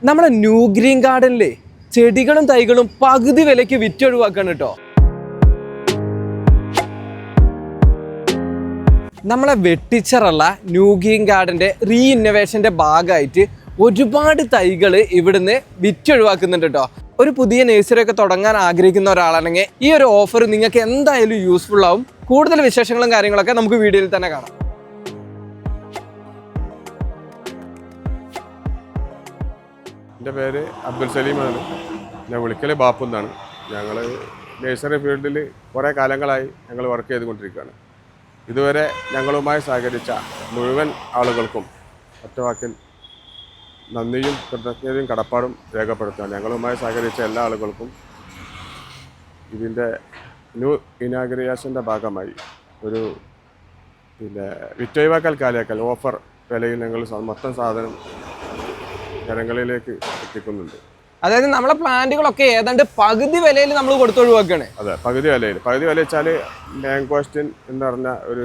നമ്മുടെ new green ഗാർഡനിലെ ചെടികളും തൈകളും പകുതി വിലയ്ക്ക് വിറ്റൊഴിവാക്കാണ് കേട്ടോ. നമ്മളെ വെട്ടിച്ചറുള്ള ന്യൂ ഗ്രീൻ ഗാർഡന്റെ റീ ഇന്നോവേഷന്റെ ഭാഗമായിട്ട് ഒരുപാട് തൈകൾ ഇവിടുന്ന് വിറ്റൊഴിവാക്കുന്നുണ്ട് കേട്ടോ. ഒരു പുതിയ നഴ്സറി ഒക്കെ തുടങ്ങാൻ ആഗ്രഹിക്കുന്ന ഒരാളാണെങ്കിൽ ഈ ഒരു ഓഫർ നിങ്ങൾക്ക് എന്തായാലും യൂസ്ഫുൾ ആവും. കൂടുതൽ വിശേഷങ്ങളും കാര്യങ്ങളൊക്കെ നമുക്ക് വീഡിയോയിൽ തന്നെ കാണാം. എൻ്റെ പേര് അബ്ദുൽ സലീമാണ്. ഞാൻ വിളിക്കൽ ബാപ്പു എന്നാണ്. ഞങ്ങൾ നഴ്സറി ഫീൽഡിൽ കുറേ കാലങ്ങളായി ഞങ്ങൾ വർക്ക് ചെയ്തുകൊണ്ടിരിക്കുകയാണ്. ഇതുവരെ ഞങ്ങളുമായി സഹകരിച്ച മുഴുവൻ ആളുകൾക്കും ഒറ്റവാക്കിൽ നന്ദിയും കൃതജ്ഞതയും കടപ്പാടും രേഖപ്പെടുത്തുകയാണ്. ഞങ്ങളുമായി സഹകരിച്ച എല്ലാ ആളുകൾക്കും ഇതിൻ്റെ ന്യൂ ഇനാഗുറേഷൻ്റെ ഭാഗമായി ഒരു വിറ്റൊഴിവാക്കൽ കാലിയാക്കൽ ഓഫർ വിലയിൽ ഞങ്ങൾ മൊത്തം സാധനം ജനങ്ങളിലേക്ക് എത്തിക്കുന്നുണ്ട്. അതായത് നമ്മളെ പ്ലാന്റുകളൊക്കെ ഏതാണ്ട് പകുതി വിലയിൽ നമ്മൾ കൊടുത്തൊഴിവാക്കുകയാണ്. അതെ, പകുതി വില വെച്ചാൽ മാംഗോസ്റ്റിൻ എന്ന് പറഞ്ഞ ഒരു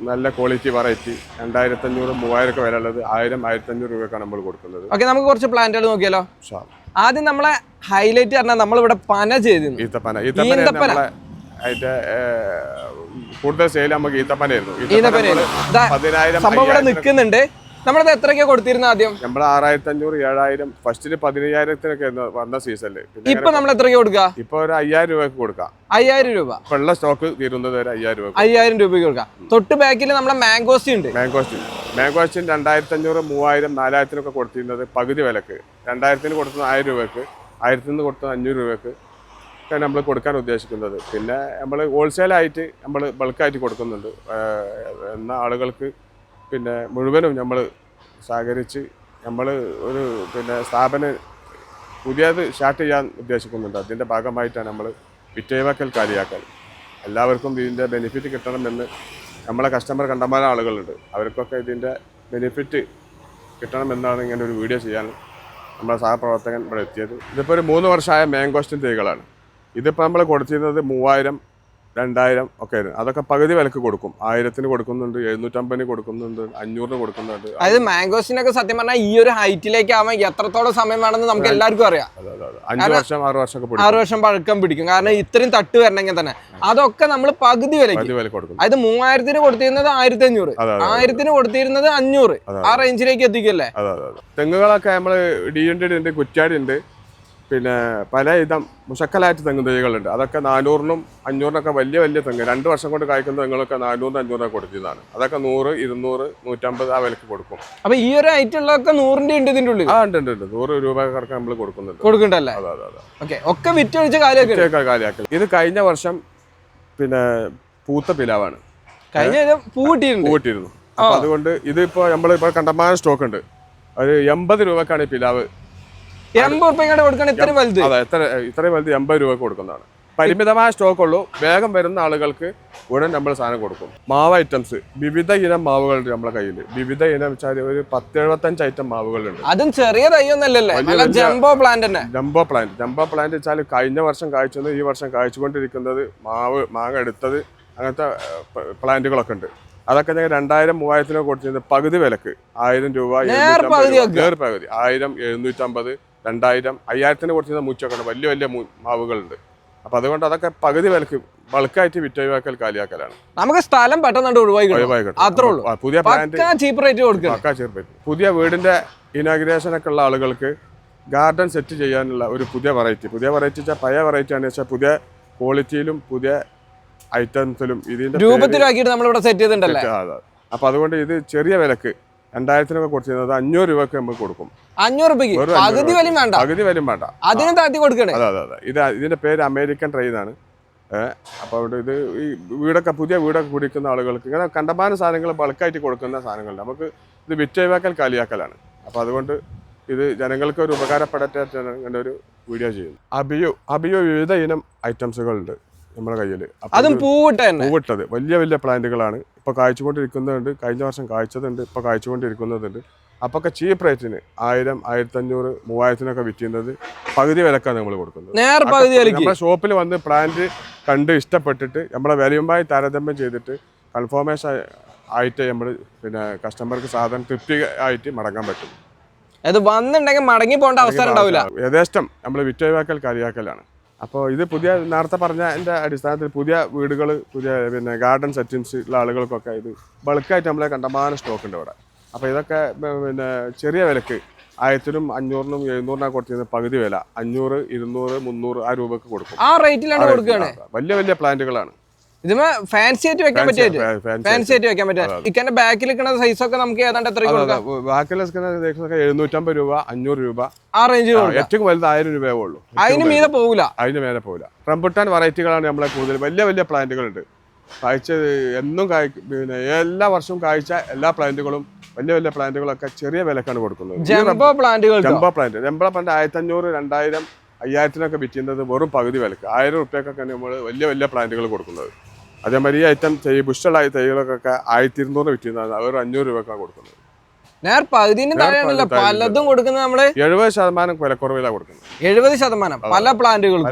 നല്ല ക്വാളിറ്റി വെറൈറ്റി 2500-3000 വില ഉള്ളത് 1000-1500 രൂപയ്ക്കാണ് നമ്മൾ കൊടുക്കുന്നത്. ഓക്കെ, നമുക്ക് കുറച്ച് പ്ലാന്റുകൾ നോക്കിയാലോ. ആദ്യം നമ്മളെ ഹൈലൈറ്റ് പറഞ്ഞാൽ നമ്മളിവിടെ പന ചെയ്തിരുന്നു. ഈത്തപ്പന അതിന്റെ കൂടുതൽ സെയിൽ നമുക്ക് ഈത്തപ്പനായിരുന്നു. സംഭവം ഇവിടെ നിൽക്കുന്നുണ്ട്. നമ്മളത് എത്രയൊക്കെ കൊടുത്തിരുന്നു ആദ്യം? നമ്മൾ 6500, 7000, ഫസ്റ്റില് 15000 വന്ന സീസണില്. ഇപ്പൊ നമ്മൾ എത്രയ്ക്ക് കൊടുക്കുക? ഇപ്പൊ ഒരു 5000 രൂപയ്ക്ക് കൊടുക്കാം. 5000 രൂപ ഇപ്പൊ ഉള്ള സ്റ്റോക്ക് തീരുന്നത് വരെ 5000 രൂപയ്ക്ക് കൊടുക്കാം. തൊട്ട് ബാക്കിൽ നമ്മളെ മാംഗോസ്റ്റിൻ ഉണ്ട്. മാംഗോസ്റ്റിൻ 2500, 3000, 4000 കൊടുത്തിരുന്നത് പകുതി വിലക്ക്. 2000 കൊടുത്തത് 1000 രൂപയ്ക്ക്, 1000 കൊടുത്തത് 500 രൂപയ്ക്ക് ഒക്കെ നമ്മൾ കൊടുക്കാൻ ഉദ്ദേശിക്കുന്നത്. പിന്നെ നമ്മൾ ഹോൾസെയിലായിട്ട് നമ്മൾ ബൾക്കായിട്ട് കൊടുക്കുന്നുണ്ട്. എന്ന ആളുകൾക്ക് പിന്നെ മുഴുവനും നമ്മൾ സഹകരിച്ച് നമ്മൾ ഒരു സ്ഥാപനം പുതിയത് സ്റ്റാർട്ട് ചെയ്യാൻ ഉദ്ദേശിക്കുന്നുണ്ട്. അതിൻ്റെ ഭാഗമായിട്ടാണ് നമ്മൾ വിറ്റൊഴിവാക്കൽ കാലിയാക്കൽ. എല്ലാവർക്കും ഇതിൻ്റെ ബെനിഫിറ്റ് കിട്ടണമെന്ന് നമ്മളെ കസ്റ്റമർ കണ്ടമാനം ആളുകളുണ്ട്. അവർക്കൊക്കെ ഇതിൻ്റെ ബെനിഫിറ്റ് കിട്ടണമെന്നാണ് ഇങ്ങനെ ഒരു വീഡിയോ ചെയ്യാൻ നമ്മളെ സഹപ്രവർത്തകൻ ഇവിടെ എത്തിയത്. ഇതിപ്പോൾ ഒരു 3 വർഷമായ മാംഗോസ്റ്റിൻ തൈകളാണ്. ഇതിപ്പോൾ നമ്മൾ കൊടുത്തിരുന്നത് 3000, 2000 ഒക്കെ ആയിരുന്നു. അതൊക്കെ പകുതി വിലക്ക് കൊടുക്കും. 1000 കൊടുക്കുന്നുണ്ട്, 750 കൊടുക്കുന്നുണ്ട്, 500 കൊടുക്കുന്നുണ്ട്. അതായത് മാംഗോസിനൊക്കെ സത്യം പറഞ്ഞാൽ ഈ ഒരു ഹൈറ്റിലേക്ക് ആവാൻ എത്രത്തോളം സമയം വേണമെന്ന് നമുക്ക് എല്ലാവർക്കും അറിയാം. 5 വർഷം 6 വർഷം 6 വർഷം പഴക്കം പിടിക്കും. കാരണം ഇത്രയും തട്ട് വരണമെങ്കിൽ തന്നെ അതൊക്കെ നമ്മൾ പകുതി വിലക്ക് കൊടുക്കും. അതായത് 3000 കൊടുത്തിരുന്നത് 1500, 1000 കൊടുത്തിരുന്നത് 500, ആ റേഞ്ചിലേക്ക് എത്തിക്കല്ലേ. തെങ്ങുകളൊക്കെ നമ്മൾ DND ഉണ്ട്, കുറ്റ്യാടി ഉണ്ട്, പിന്നെ പല ഇതം മുഷക്കലായിട്ട് തെങ്ങ് തൈകളുണ്ട്. അതൊക്കെ 400-നും 500-നൊക്കെ വലിയ തെങ്ങ് 2 വർഷം കൊണ്ട് കായ്ക്കുന്ന തെങ്ങുകളൊക്കെ 400-500 കൊടുത്തിരുന്നതാണ്. അതൊക്കെ 100, 200, 150 ആ വിലക്ക് കൊടുക്കും. അപ്പൊ ഈ ഒരു ഐറ്റുള്ളതൊക്കെ 100-ന്റെ ഉണ്ട് ഇതിന്റെ ഉള്ളിൽ? ഉണ്ട് 100 രൂപക്കാർക്ക് നമ്മൾ കൊടുക്കുന്നുണ്ടല്ലേ. ഒക്കെ വിറ്റൊഴിച്ച കാലിയാക്കൽ. ഇത് കഴിഞ്ഞ വർഷം പൂത്ത പിലാവാണ്. പൂവിട്ടിരുന്നു. അപ്പൊ അതുകൊണ്ട് ഇതിപ്പോ നമ്മളിപ്പോ കണ്ടമാനം സ്റ്റോക്ക് ഉണ്ട്. ഒരു 80 രൂപക്കാണ് ഈ പിലാവ്. 80 രൂപ കൊടുക്കണം. ഇത്രയും വലുത് 80 രൂപ കൊടുക്കുന്നതാണ്. പരിമിതമായ സ്റ്റോക്ക് ഉള്ളൂ. വേഗം വരുന്ന ആളുകൾക്ക് ഉടൻ നമ്മൾ സാധനം കൊടുക്കും. മാവ് ഐറ്റംസ് വിവിധ ഇനം മാവുകളുണ്ട് നമ്മളെ കയ്യിൽ. വിവിധ ഇനം വെച്ചാൽ ഒരു 10-75 ഐറ്റം മാവുകളുണ്ട്. അതും ചെറിയ തൈയൊന്നല്ലേ, ജംബോ പ്ലാന്റ്. ജംബോ പ്ലാന്റ് വെച്ചാൽ കഴിഞ്ഞ വർഷം കായ്ച്ചത് ഈ വർഷം കായ്ച്ചുകൊണ്ടിരിക്കുന്നത് മാങ്ങ എടുത്തത് അങ്ങനത്തെ പ്ലാന്റുകളൊക്കെ ഉണ്ട്. അതൊക്കെ ഞങ്ങൾ 2000-3000 കൊടുത്തിരുന്നത് പകുതി വിലക്ക് 1000 രൂപ, പകുതി 1000, 750, 2000, 5000 കൊടുത്തിരുന്ന മുച്ചൊക്കെ ഉണ്ട്. വലിയ മാവുകളുണ്ട്. അപ്പൊ അതുകൊണ്ട് അതൊക്കെ പകുതി വിലക്ക് ബൾക്കായിട്ട് വിറ്റൊഴിവാക്കൽ കാലിയാക്കലാണ്. നമുക്ക് സ്ഥലം പെട്ടെന്ന് പുതിയ പുതിയ വീടിന്റെ ഇനാഗുറേഷൻ ഒക്കെ ഉള്ള ആളുകൾക്ക് ഗാർഡൻ സെറ്റ് ചെയ്യാനുള്ള ഒരു പുതിയ വെറൈറ്റി വെച്ചാൽ പഴയ വെറൈറ്റി ആണെന്ന് വെച്ചാൽ പുതിയ ക്വാളിറ്റിയിലും പുതിയ ഐറ്റംസിലും ഇതിന്റെ രൂപത്തിലാക്കിയിട്ട് നമ്മളിവിടെ സെറ്റ് ചെയ്തിട്ടുണ്ടല്ലേ. അപ്പൊ അതുകൊണ്ട് ഇത് ചെറിയ വിലക്ക് 2000 കൊടുത്തിരുന്നത് 500 രൂപയ്ക്ക് നമ്മൾ കൊടുക്കും. 500 രൂപയ്ക്ക് പകുതി വിലയും വേണ്ട, അതിനും താഴ്ത്തി കൊടുക്കണേ. അതെ. ഇതിന്റെ പേര് അമേരിക്കൻ ട്രെയിൻ ആണ്. അപ്പോൾ അവിടെ ഇത് ഈ പുതിയ വീടൊക്കെ കുടിക്കുന്ന ആളുകൾക്ക് ഇങ്ങനെ കണ്ടമാന സാധനങ്ങൾ ബൾക്കായിട്ട് കൊടുക്കുന്ന സാധനങ്ങളുണ്ട്. നമുക്ക് ഇത് വിറ്റൊഴിവാക്കൽ കാലിയാക്കലാണ്. അപ്പോൾ അതുകൊണ്ട് ഇത് ജനങ്ങൾക്ക് ഒരു ഉപകാരപ്പെടറ്റാണ് ഇങ്ങനെ ഒരു വീഡിയോ ചെയ്യുന്നത്. അബിയോ വിവിധ ഇനം ഐറ്റംസുകളുണ്ട് നമ്മുടെ കയ്യിൽ. അതും പൂവിട്ടത് വലിയ പ്ലാന്റുകളാണ്. ഇപ്പോൾ കായ്ച്ചുകൊണ്ടിരിക്കുന്നുണ്ട്. കഴിഞ്ഞ വർഷം കായ്ച്ചതുണ്ട്, ഇപ്പോൾ കായ്ച്ചുകൊണ്ടിരിക്കുന്നതുണ്ട്. അപ്പോൾ ഒക്കെ ചീപ്പ് റേറ്റിന് 1000, 1500, 3000 വിറ്റുന്നത് പകുതി വിലക്കാണ് നമ്മൾ കൊടുക്കുന്നത്. നമ്മുടെ ഷോപ്പിൽ വന്ന് പ്ലാന്റ് കണ്ട് ഇഷ്ടപ്പെട്ടിട്ട് നമ്മളെ വിലയുമായി താരതമ്യം ചെയ്തിട്ട് കൺഫോമേഷൻ ആയിട്ട് നമ്മൾ കസ്റ്റമർക്ക് സാധനം തൃപ്തി ആയിട്ട് മടങ്ങാൻ പറ്റും. അത് വന്നിട്ടുണ്ടെങ്കിൽ മടങ്ങി പോകേണ്ട അവസരം ഉണ്ടാവില്ല. യഥേഷ്ടം നമ്മൾ വിറ്റൊഴിവാക്കൽ കരിയാക്കലാണ്. അപ്പോൾ ഇത് പുതിയ നേരത്തെ പറഞ്ഞ എൻ്റെ അടിസ്ഥാനത്തിൽ പുതിയ വീടുകൾ, പുതിയ പിന്നെ ഗാർഡൻ സെറ്റിങ്സ് ഉള്ള ആളുകൾക്കൊക്കെ ഇത് ബൾക്കായിട്ട് നമ്മളെ കണ്ടമാനം സ്റ്റോക്ക് ഉണ്ട് ഇവിടെ. അപ്പോൾ ഇതൊക്കെ പിന്നെ ചെറിയ വിലക്ക് 1000-നും 500-നും 700-നാണ് കൊടുത്തിരുന്നത് പകുതി വില 500, 200, 300 ആ രൂപക്ക് കൊടുക്കും. ആ റേറ്റിലാണ് കൊടുക്കുകയാണ്. വലിയ വലിയ പ്ലാന്റുകളാണ്. ഇതിന് ഫാൻസി ആയിട്ട് വെക്കാൻ പറ്റിയ ഫാൻസി ആയിട്ട് വെക്കാൻ പറ്റുക. ഇക്കന്റെ ബാക്കിൽ നിൽക്കുന്ന സൈസ് ഒക്കെ നമുക്ക് ഏതാണ്ട് എത്ര കൊടുക്കാം? ബാക്കിൽ 750 രൂപ, 500 രൂപ ആ റേഞ്ചിൽ. ഏറ്റവും വലുത് 1000 രൂപയേ ഉള്ളൂ. അതിന് മീതെ പോകില്ല. അതിന് മേലെ പോകില്ല. റംബുട്ടാൻ വെറൈറ്റികളാണ് നമ്മളെ കൂടുതൽ. വലിയ വലിയ പ്ലാന്റുകളുണ്ട്. കായ്ച്ച എന്നും പിന്നെ എല്ലാ വർഷവും കായ്ച്ച എല്ലാ പ്ലാന്റുകളും, വലിയ വലിയ പ്ലാന്റുകളൊക്കെ ചെറിയ വിലക്കാണ് കൊടുക്കുന്നത്. ജംബോ പ്ലാന്റ് 1500, 2000, 5000-നൊക്കെ വിറ്റുന്നത് വെറും പകുതി വിലക്ക് 1000 റുപ്യക്കൊക്കെയാണ് നമ്മൾ വലിയ വലിയ പ്ലാന്റുകൾ കൊടുക്കുന്നത്. അതേമാതിരി ഈ ഐറ്റം ബുഷളായ തൈകളൊക്കെ 1200 വിറ്റുന്നത് അവർ 500 രൂപക്കാണ് കൊടുക്കുന്നത്. പലതും കൊടുക്കുന്നത് നമ്മള് 70% വിലക്കുറവിലാണ് കൊടുക്കുന്നത്. 70% പല പ്ലാന്റുകളും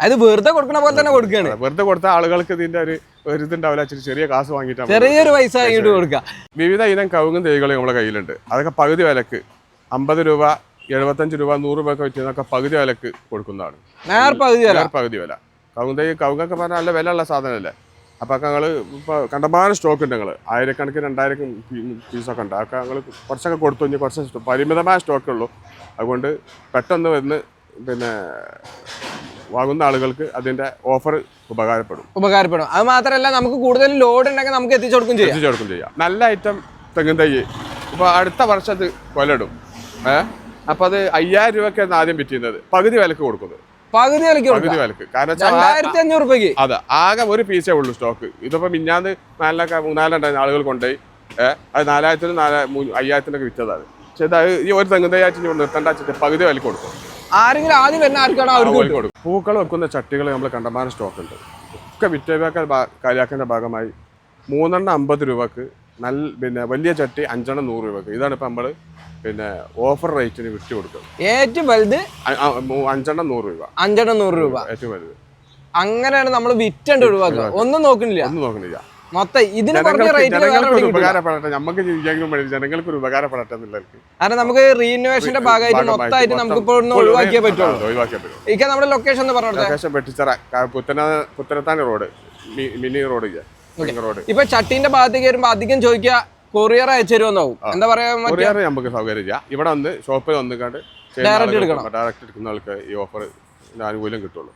അത് വെറുതെ കൊടുക്കണ പോലെ തന്നെ കൊടുക്കുകയാണ്. വെറുതെ കൊടുത്ത ആളുകൾക്ക് ഇതിന്റെ ഒരു ഇതുണ്ടാവില്ല, ചെറിയ കാശ് വാങ്ങിയിട്ടാണ്, ചെറിയൊരു പൈസ വാങ്ങിയിട്ട് കൊടുക്കുക. വിവിധ ഇനം കവുങ്ങും തൈകൾ നമ്മുടെ കയ്യിലുണ്ട്. അതൊക്കെ പകുതി വിലക്ക് 50 രൂപ, 75 രൂപ, 100 രൂപയൊക്കെ വെച്ചതൊക്കെ പകുതി വിലക്ക് കൊടുക്കുന്നതാണ്. പകുതി വില. കവുങ്ങൊക്കെ പറഞ്ഞാൽ നല്ല വിലയുള്ള സാധനമല്ലേ. അപ്പോൾ ഒക്കെ ഞങ്ങൾ ഇപ്പോൾ കണ്ടമാനം സ്റ്റോക്ക് ഉണ്ട്. ഞങ്ങൾ 1000-കണക്കിന് 2000 പീസൊക്കെ ഉണ്ട്. അതൊക്കെ ഞങ്ങൾ കുറച്ചൊക്കെ കൊടുത്തു. ഇനി കുറച്ച് പരിമിതമായ സ്റ്റോക്കേ ഉള്ളൂ. അതുകൊണ്ട് പെട്ടെന്ന് വന്ന് പിന്നെ വാങ്ങുന്ന ആളുകൾക്ക് അതിൻ്റെ ഓഫർ ഉപകാരപ്പെടും. അത് മാത്രമല്ല നമുക്ക് കൂടുതൽ ലോഡ് ഉണ്ടെങ്കിൽ നമുക്ക് എത്തിച്ചു കൊടുക്കും ചെയ്യാം. നല്ല ഐറ്റം തെങ്ങിൻ തൈ ഇപ്പോൾ അടുത്ത വർഷം അത് കൊലയിടും. അപ്പോൾ അത് 5000 രൂപയ്ക്കാണ് ആദ്യം വിറ്റുന്നത്. പകുതി വിലക്ക് കൊടുക്കുന്നത്. പകുതി വിലക്ക്. കാരണം 2500 രൂപയ്ക്ക്. അതെ, ആകെ ഒരു പീസേ ഉള്ളൂ സ്റ്റോക്ക്. ഇതിപ്പോൾ മിഞ്ഞാന്ന് 4 ആളുകൾ കൊണ്ടുപോയി. അത് 4000-നും 5000-നൊക്കെ വിറ്റതാണ്. പക്ഷേ ഇത് ഈ ഒരു തെങ്ങിൻ തൈ ആയിട്ട് നിർത്തേണ്ട വെച്ചിട്ട് പകുതി വിലക്ക് കൊടുക്കും. ആരെങ്കിലും ആദ്യം വരുന്ന ആർക്കാണ് കൊടുക്കും. പൂക്കൾ വെക്കുന്ന ചട്ടികൾ നമ്മൾ കണ്ടമാനം സ്റ്റോക്ക് ഉണ്ട്. ഒക്കെ വിറ്റൊഴിവാക്കൽ കാര്യാക്കിൻ്റെ ഭാഗമായി 3 50 രൂപക്ക്, പിന്നെ വലിയ ചട്ടി 5 100 രൂപക്ക്. ഇതാണ് ഇപ്പം നമ്മൾ പിന്നെ ഓഫർ റേറ്റിന് വിറ്റ് കൊടുക്കും. ഏറ്റവും വലുത് 5 100 രൂപ. 5 100 രൂപ ഏറ്റവും വലുത്. അങ്ങനെയാണ് നമ്മൾ വിറ്റണ്ട് ഒഴിവാക്കുക. ഒന്നും നോക്കുന്നില്ല. മൊത്തം ഇതിന് ഉപകാരപ്പെടട്ടെ, നമുക്ക് ജനങ്ങൾക്ക് ഒരു ഉപകാരപ്പെടട്ടെ എന്നുള്ളത്. കാരണം നമുക്ക് റീഇന്നോവേഷന്റെ ഭാഗമായിട്ട് മൊത്തമായിട്ട് നമുക്ക് ഇപ്പോൾ ഒഴിവാക്കിയേ പറ്റുള്ളൂ. ഇക്ക നമ്മുടെ ലൊക്കേഷൻ എന്ന് പറഞ്ഞത് location Vettichira Puthanathani road, mini road. ഇപ്പൊ ചട്ടീന്റെ ഭാഗത്തേക്ക് വരുമ്പോ അധികം ചോദിക്കുക കൊറിയർ അയച്ചു തരുമെന്നാവും. എന്താ പറയാ, കൊറിയർ നമുക്ക് സൗകര്യമില്ല. ഇവിടെ വന്ന് ഷോപ്പിൽ വന്നിക്കാണ്ട് ഡയറക്റ്റ് എടുക്കുന്ന ആൾക്ക് ഈ ഓഫർ ആനുകൂല്യം കിട്ടുള്ളൂ.